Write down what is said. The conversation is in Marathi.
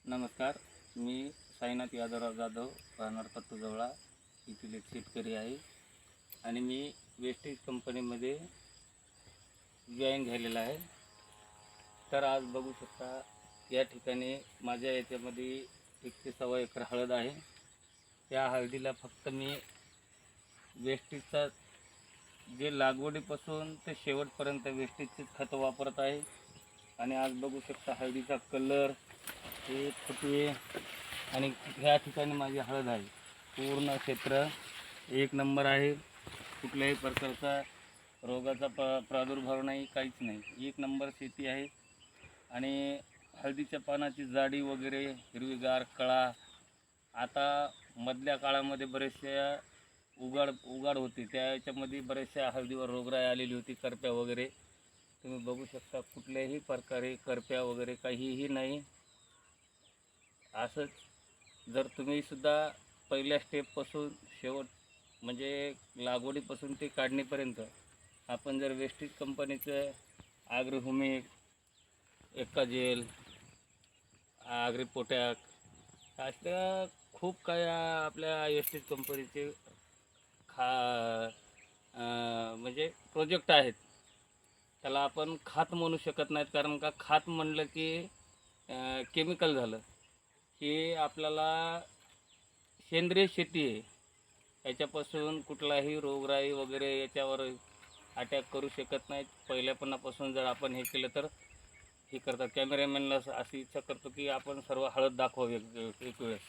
नमस्कार. मी साईनाथ यादवराव जाधव, राहणार पत्तूजवळा येथील एक शेतकरी आहे आणि मी वेस्टेज कंपनीमध्ये जॉईन झालेला आहे. तर आज बघू शकता या ठिकाणी माझ्या याच्यामध्ये 1 ते सव्वा एकर हळद आहे. त्या हळदीला फक्त मी वेस्टेजचा जे लागवडीपासून ते शेवटपर्यंत वेस्टेजचेच खत वापरत आहे. आणि आज बघू शकता हळदीचा कलर, हे फुटवे आणि ह्या ठिकाणी माझी हळद आहे. पूर्ण क्षेत्र 1 नंबर आहे. कुठल्याही प्रकारचा रोगाचा प्रादुर्भाव नाही, काहीच नाही. 1 नंबर शेती आहे. आणि हळदीच्या पानाची जाडी वगैरे हिरवीगार कळा. आता मधल्या काळामध्ये बरेचशा उगाड होती, त्या याच्यामध्ये बऱ्याचशा हळदीवर रोगराई आलेली होती, करप्या वगैरे. तुम्ही बघू शकता कुठल्याही प्रकारे करप्या वगैरे काहीही नाही. असंच जर तुम्हीसुद्धा पहिल्या स्टेपपासून शेवट म्हणजे लागवडीपासून ते काढणीपर्यंत आपण जर वेस्टेज कंपनीचं ॲग्रोह्युमिक, एक्काजेल, ॲग्रीपोटॅक अशा खूप काही आपल्या वेस्टेज कंपनीचे म्हणजे प्रोजेक्ट आहेत. त्याला आपण खात म्हणू शकत नाहीत, कारण का खात म्हणलं की केमिकल झालं. हे आपल्याला सेंद्रिय शेती आहे. याच्यापासून कुठलाही रोगराई वगैरे याच्यावर अटॅक करू शकत नाहीत. पहिल्यापणापासून जर आपण हे केलं तर हे करतात. कॅमेरामॅनला अशी इच्छा करतो की आपण सर्व हळद दाखवावी एक वेळेस.